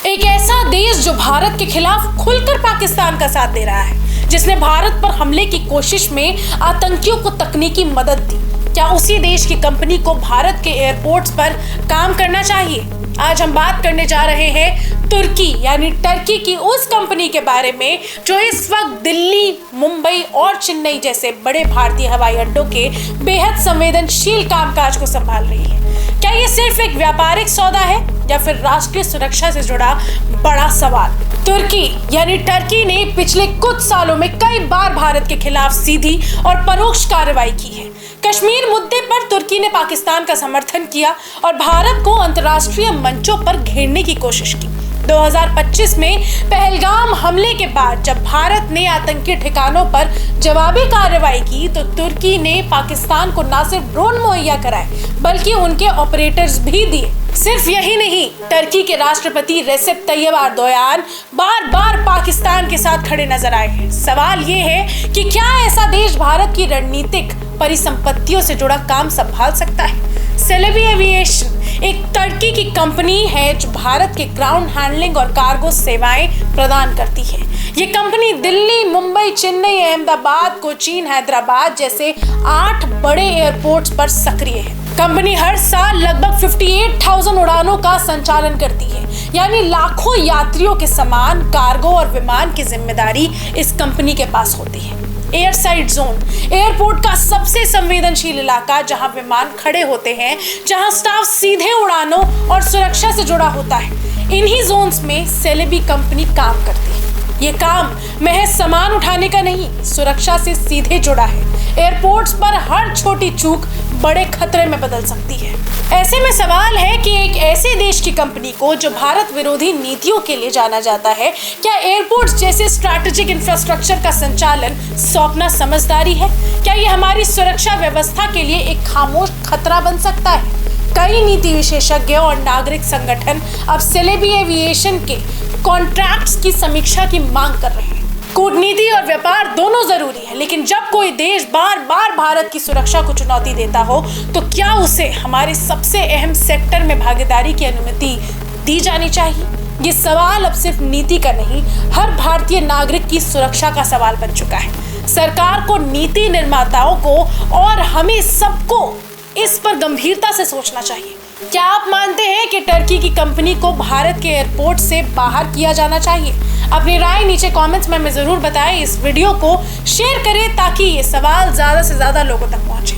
एक ऐसा देश जो भारत के खिलाफ खुलकर पाकिस्तान का साथ दे रहा है, जिसने भारत पर हमले की कोशिश में आतंकियों को तकनीकी मदद दी। क्या उसी देश की कंपनी को भारत के एयरपोर्ट्स पर काम करना चाहिए? आज हम बात करने जा रहे हैं तुर्की यानी टर्की की उस कंपनी के बारे में जो इस वक्त दिल्ली, मुंबई और चेन्नई जैसे बड़े भारतीय हवाई अड्डों के बेहद संवेदनशील कामकाज को संभाल रही है। क्या ये सिर्फ एक व्यापारिक सौदा है या फिर राष्ट्रीय सुरक्षा से जुड़ा बड़ा सवाल? तुर्की यानी टर्की ने पिछले कुछ सालों में कई बार भारत के खिलाफ सीधी और परोक्ष कार्रवाई की है। कश्मीर मुद्दे पर तुर्की ने पाकिस्तान का समर्थन किया और भारत को अंतर्राष्ट्रीय मंचों पर घेरने की कोशिश की। 2025 में पहलगाम हमले के बाद जब भारत ने आतंकी ठिकानों पर जवाबी कार्रवाई की तो तुर्की ने पाकिस्तान को न सिर्फ ड्रोन मुहैया कराए बल्कि उनके ऑपरेटर्स भी दिए। सिर्फ यही नहीं, टर्की के राष्ट्रपति रेसेप तैयब एर्दोगान बार बार पाकिस्तान के साथ खड़े नजर आए हैं। सवाल ये है कि क्या ऐसा देश भारत की रणनीतिक परिसंपत्तियों से जुड़ा काम संभाल सकता है? सेलेबी एविएशन एक टर्की की कंपनी है जो भारत के ग्राउंड हैंडलिंग और कार्गो सेवाएं प्रदान करती है। ये कंपनी दिल्ली, मुंबई, चेन्नई, अहमदाबाद, कोचीन, हैदराबाद जैसे 8 बड़े एयरपोर्ट्स पर सक्रिय है। कंपनी हर साल लगभग 58,000 उड़ानों का संचालन करती है, यानी लाखों यात्रियों के सामान, कार्गो और विमान की जिम्मेदारी इस कंपनी के पास होती है। एयर साइड जोन एयरपोर्ट का सबसे संवेदनशील इलाका जहां विमान खड़े होते हैं, जहां स्टाफ सीधे उड़ानों और सुरक्षा से जुड़ा होता है। इन्हीं जोन्स में सेलेबी कंपनी काम करती है। ये काम महज सामान उठाने का नहीं, सुरक्षा से सीधे जुड़ा है। एयरपोर्ट्स पर हर छोटी चूक बड़े खतरे में बदल सकती है। ऐसे में सवाल है कि एक ऐसे देश की कंपनी को जो भारत विरोधी नीतियों के लिए जाना जाता है, क्या एयरपोर्ट्स जैसे स्ट्रैटेजिक इंफ्रास्ट्रक्चर का संचालन सौंपना समझदारी है? क्या ये हमारी सुरक्षा व्यवस्था के लिए एक खामोश खतरा बन सकता है? कई नीति विशेषज्ञ और नागरिक संगठन अब सेलेबी एविएशन के कॉन्ट्रैक्ट्स की समीक्षा की मांग कर रहे हैं। कूटनीति और व्यापार दोनों जरूरी है, लेकिन जब कोई देश बार बार भारत की सुरक्षा को चुनौती देता हो तो क्या उसे हमारे सबसे अहम सेक्टर में भागीदारी की अनुमति दी जानी चाहिए? ये सवाल अब सिर्फ नीति का नहीं, हर भारतीय नागरिक की सुरक्षा का सवाल बन चुका है। सरकार को, नीति निर्माताओं को और हमें सबको इस पर गंभीरता से सोचना चाहिए। क्या आप मानते हैं कि टर्की की कंपनी को भारत के एयरपोर्ट से बाहर किया जाना चाहिए? अपनी राय नीचे कमेंट्स में हमें जरूर बताएं। इस वीडियो को शेयर करें ताकि ये सवाल ज्यादा से ज्यादा लोगों तक पहुंचे।